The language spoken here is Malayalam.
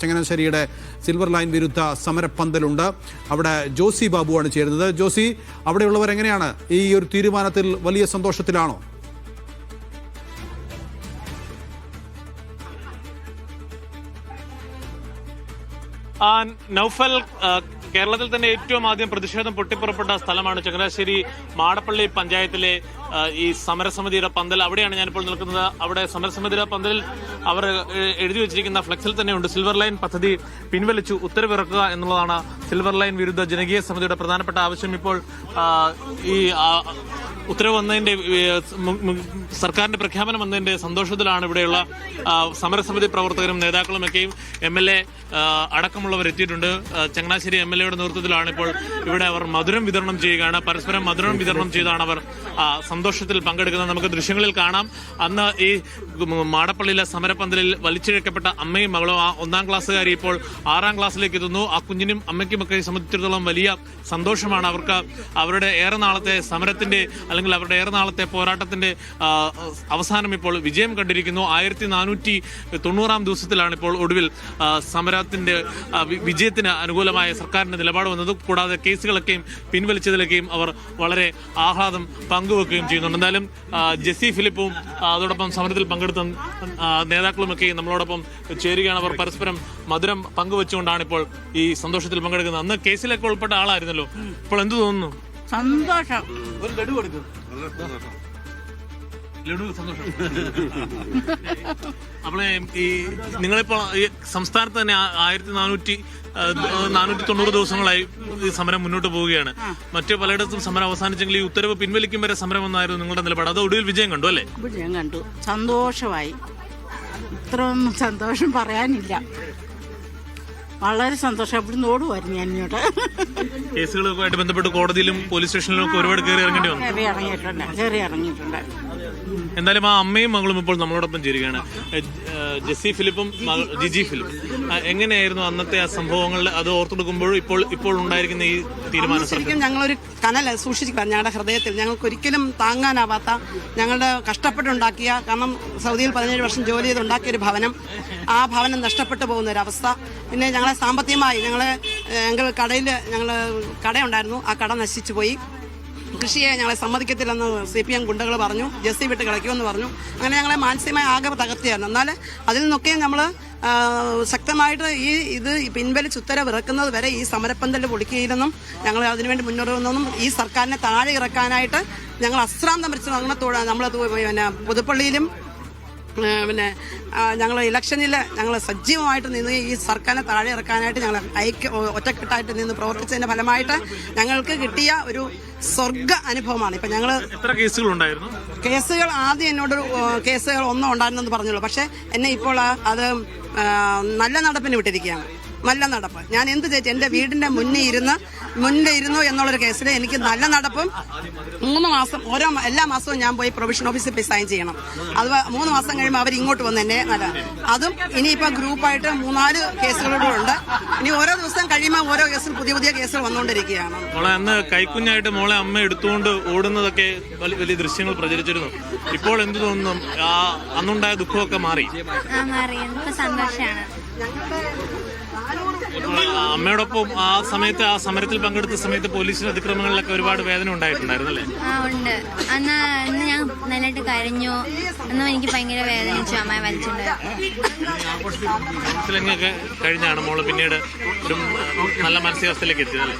ചങ്ങനാശ്ശേരിയുടെ സിൽവർ ലൈൻ വിരുദ്ധ സമരപ്പന്തലുണ്ട്. അവിടെ ജോസി ബാബുവാണ് ചേരുന്നത്. ജോസി, അവിടെയുള്ളവർ എങ്ങനെയാണ് ഈ ഒരു തീരുമാനത്തിൽ വലിയ സന്തോഷത്തിലാണോ? നൗഫൽ, കേരളത്തിൽ തന്നെ ഏറ്റവും ആദ്യം പ്രതിഷേധം പൊട്ടിപ്പുറപ്പെട്ട സ്ഥലമാണ് ചങ്ങനാശ്ശേരി മാടപ്പള്ളി പഞ്ചായത്തിലെ ഈ സമരസമിതിയുടെ പന്തൽ. അവിടെയാണ് ഞാനിപ്പോൾ നിൽക്കുന്നത്. അവിടെ സമരസമിതിയുടെ പന്തലിൽ അവർ എഴുതി വെച്ചിരിക്കുന്ന ഫ്ലെക്സിൽ തന്നെയുണ്ട് സിൽവർ ലൈൻ പദ്ധതി പിൻവലിച്ചു, ഉത്തരവിറക്കുക എന്നുള്ളതാണ് സിൽവർ ലൈൻ വിരുദ്ധ ജനകീയ സമിതിയുടെ പ്രധാനപ്പെട്ട ആവശ്യം. ഇപ്പോൾ ഈ ഉത്തരവ് വന്നതിന്റെ സർക്കാരിന്റെ പ്രഖ്യാപനം വന്നതിന്റെ സന്തോഷത്തിലാണ് ഇവിടെയുള്ള സമരസമിതി പ്രവർത്തകരും നേതാക്കളുമൊക്കെയും MLA അടക്കമുള്ളവർ എത്തിയിട്ടുണ്ട്. ചങ്ങനാശ്ശേരി MLAയുടെ നേതൃത്വത്തിലാണ് ഇപ്പോൾ ഇവിടെ അവർ മധുരം വിതരണം ചെയ്യുകയാണ്. പരസ്പരം മധുരം വിതരണം ചെയ്താണ് അവർ സന്തോഷത്തിൽ പങ്കെടുക്കുന്നത്. നമുക്ക് ദൃശ്യങ്ങളിൽ കാണാം. അന്ന് ഈ മാടപ്പള്ളിയിലെ സമരപ്പന്തലിൽ വലിച്ചിഴക്കപ്പെട്ട അമ്മയും മകളും, ആ 1ാം ക്ലാസ്സുകാരി ഇപ്പോൾ 6ാം ക്ലാസ്സിലേക്ക് എത്തുന്നു. ആ കുഞ്ഞിനും അമ്മയ്ക്കുമൊക്കെ സംബന്ധിച്ചിടത്തോളം വലിയ സന്തോഷമാണ്. അവർക്ക് അവരുടെ ഏറെ നാളത്തെ സമരത്തിന്റെ അല്ലെങ്കിൽ അവരുടെ ഏറെ നാളത്തെ പോരാട്ടത്തിന്റെ അവസാനം ഇപ്പോൾ വിജയം കണ്ടിരിക്കുന്നു. 1490-ാം ദിവസത്തിലാണ് ഇപ്പോൾ ഒടുവിൽ സമരത്തിന്റെ വിജയത്തിന് അനുകൂലമായ സർക്കാരിന്റെ നിലപാട് വന്നത്. കൂടാതെ കേസുകളൊക്കെയും പിൻവലിച്ചതിലൊക്കെയും അവർ വളരെ ആഹ്ലാദം പങ്കുവെക്കുകയും ചെയ്യുന്നുണ്ട്. എന്തായാലും ജെസ്സി ഫിലിപ്പും അതോടൊപ്പം സമരത്തിൽ പങ്കെടുത്ത നേതാക്കളുമൊക്കെ നമ്മളോടൊപ്പം ചേരുകയാണ്. അവർ പരസ്പരം മധുരം പങ്കുവെച്ചുകൊണ്ടാണ് ഇപ്പോൾ ഈ സന്തോഷത്തിൽ പങ്കെടുക്കുന്നത്. അന്ന് കേസിലൊക്കെ ഉൾപ്പെട്ട ആളായിരുന്നല്ലോ. ഇപ്പോൾ എന്ത് തോന്നുന്നു? സന്തോഷം. ഒരു ലഡു കൊടുക്കും. ലഡു സന്തോഷം. അപ്പോളെ ഈ നിങ്ങളിപ്പോൾ ഈ സംസ്ഥാനത്ത് തന്നെ 1490 ദിവസങ്ങളായി ഈ സമരം മുന്നോട്ട് പോവുകയാണ്. മറ്റു പലയിടത്തും സമരം അവസാനിച്ചെങ്കിൽ ഈ ഉത്തരവ് പിൻവലിക്കും വരെ സമരം എന്നായിരുന്നു നിങ്ങളുടെ നിലപാട്. അത് ഒടുവിൽ വിജയം കണ്ടു അല്ലേ? വിജയം കണ്ടു. സന്തോഷമായി. ഇത്രയൊന്നും സന്തോഷം പറയാനില്ല. വളരെ സന്തോഷം. ഇവിടുന്ന് ഓടുമായിരുന്നു ഞാൻ ഇങ്ങോട്ട്. കേസുകളുമായിട്ട് ബന്ധപ്പെട്ട് കോടതിയിലും പോലീസ് സ്റ്റേഷനിലും ഒക്കെ ഒരുപാട് കയറി ഇറങ്ങേണ്ടി വന്നു. കയറി ഇറങ്ങിയിട്ടുണ്ട്. എന്തായാലും ആ അമ്മയും മകളും ഇപ്പോൾ നമ്മളോടൊപ്പം ചേരുകയാണ്. ജെസ്സി ഫിലിപ്പും ജിജി ഫിലിപ്പ്, എങ്ങനെയായിരുന്നു അന്നത്തെ ആ സംഭവങ്ങളിൽ അത് ഓർത്തെടുക്കുമ്പോഴും ഇപ്പോൾ ഉണ്ടായിരിക്കുന്ന ഈ തീരുമാനം? ശരിക്കും ഞങ്ങളൊരു കനൽ സൂക്ഷിച്ചിരിക്കുക ഞങ്ങളുടെ ഹൃദയത്തിൽ. ഞങ്ങൾക്ക് ഒരിക്കലും താങ്ങാനാവാത്ത, ഞങ്ങളുടെ കഷ്ടപ്പെട്ടുണ്ടാക്കിയ, കാരണം സൗദിയിൽ 17 വർഷം ജോലി ചെയ്തുണ്ടാക്കിയ ഒരു ഭവനം, ആ ഭവനം നഷ്ടപ്പെട്ടു പോകുന്ന ഒരവസ്ഥ. പിന്നെ ഞങ്ങളെ സാമ്പത്തികമായി ഞങ്ങൾ കടയിൽ കടയുണ്ടായിരുന്നു, ആ കട നശിച്ചു പോയി. കൃഷിയെ ഞങ്ങളെ സമ്മതിക്കത്തില്ലെന്ന് CPM ഗുണ്ടകൾ പറഞ്ഞു. ജെസ്സി വിട്ട് കളിക്കുമെന്ന് പറഞ്ഞു. അങ്ങനെ ഞങ്ങളെ മാനസികമായി ആകെ തകർത്തിയായിരുന്നു. എന്നാൽ അതിൽ നിന്നൊക്കെ നമ്മൾ ശക്തമായിട്ട് ഇത് പിൻവലിച്ച് ഉത്തരവിറക്കുന്നത് വരെ ഈ സമരപ്പന്തൽ പൊളിക്കുകയില്ലെന്നും ഞങ്ങൾ അതിനുവേണ്ടി മുന്നോട്ടുവന്നെന്നും ഈ സർക്കാരിനെ താഴെ ഇറക്കാനായിട്ട് ഞങ്ങൾ അശ്രാന്തം പരിശ്രമം നമ്മൾ പിന്നെ പുതുപ്പള്ളിയിലും പിന്നെ ഞങ്ങൾ ഇലക്ഷനിൽ ഞങ്ങൾ സജീവമായിട്ട് നിന്ന് ഈ സർക്കാരിനെ താഴെ ഇറക്കാനായിട്ട് ഞങ്ങൾ ഒറ്റക്കെട്ടായിട്ട് നിന്ന് പ്രവർത്തിച്ചതിന്റെ ഫലമായിട്ട് ഞങ്ങൾക്ക് കിട്ടിയ ഒരു സ്വർഗ അനുഭവമാണ്. ഇപ്പം ഞങ്ങൾ എത്ര കേസുകളുണ്ടായിരുന്നു? കേസുകൾ ആദ്യം എന്നോട് കേസുകൾ 1 ഉണ്ടായിരുന്നെന്ന് പറഞ്ഞുള്ളൂ. പക്ഷേ എന്നെ ഇപ്പോൾ അത് നല്ല നടപ്പിന് വിട്ടിരിക്കുകയാണ്. നല്ല നടപ്പ്. ഞാൻ എന്ത് ചെയ്തു? എൻ്റെ വീടിൻ്റെ മുന്നിൽ ഇരുന്നു എന്നുള്ളൊരു കേസിൽ എനിക്ക് നല്ല നടപ്പും 3 മാസം എല്ലാ മാസവും ഞാൻ പോയി പ്രൊവിഷൻ ഓഫീസിൽ പോയി സൈൻ ചെയ്യണം. അത് 3 മാസം കഴിയുമ്പോൾ അവർ ഇങ്ങോട്ട് വന്ന് എന്നെ അതും ഇനിയിപ്പോൾ ഗ്രൂപ്പായിട്ട് 3-4 കേസുകളൂടെ ഉണ്ട്. ഇനി ഓരോ ദിവസം കഴിയുമ്പോൾ ഓരോ കേസിൽ പുതിയ കേസുകൾ വന്നുകൊണ്ടിരിക്കുകയാണ്. മോളെ അന്ന് കൈക്കുഞ്ഞായിട്ട് മോളെ അമ്മ എടുത്തുകൊണ്ട് ഓടുന്നതൊക്കെ വലിയ ദൃശ്യങ്ങൾ പ്രചരിച്ചിരുന്നു. ഇപ്പോൾ എന്ത് തോന്നുന്നു? അന്നുണ്ടായ ദുഃഖമൊക്കെ മാറി? സന്തോഷമാണ്. അമ്മയോടൊപ്പം ആ സമരത്തിൽ പങ്കെടുത്ത സമയത്ത് പോലീസിന്റെ അതിക്രമങ്ങളിലൊക്കെ ഒരുപാട് വേദന ഉണ്ടായിട്ടുണ്ടായിരുന്നു അല്ലേ? ഉണ്ട്. അന്ന് ഞാൻ നന്നായിട്ട് കരഞ്ഞു. അന്ന് എനിക്ക് ഭയങ്കര വേദനിച്ചു. അമ്മയെ വലിച്ചിട്ടുണ്ടായിരുന്നു. കഴിഞ്ഞാണ് മോള് പിന്നീട് ഒരു നല്ല മാനസികാവസ്ഥയിലേക്ക് എത്തിയത് അല്ലേ?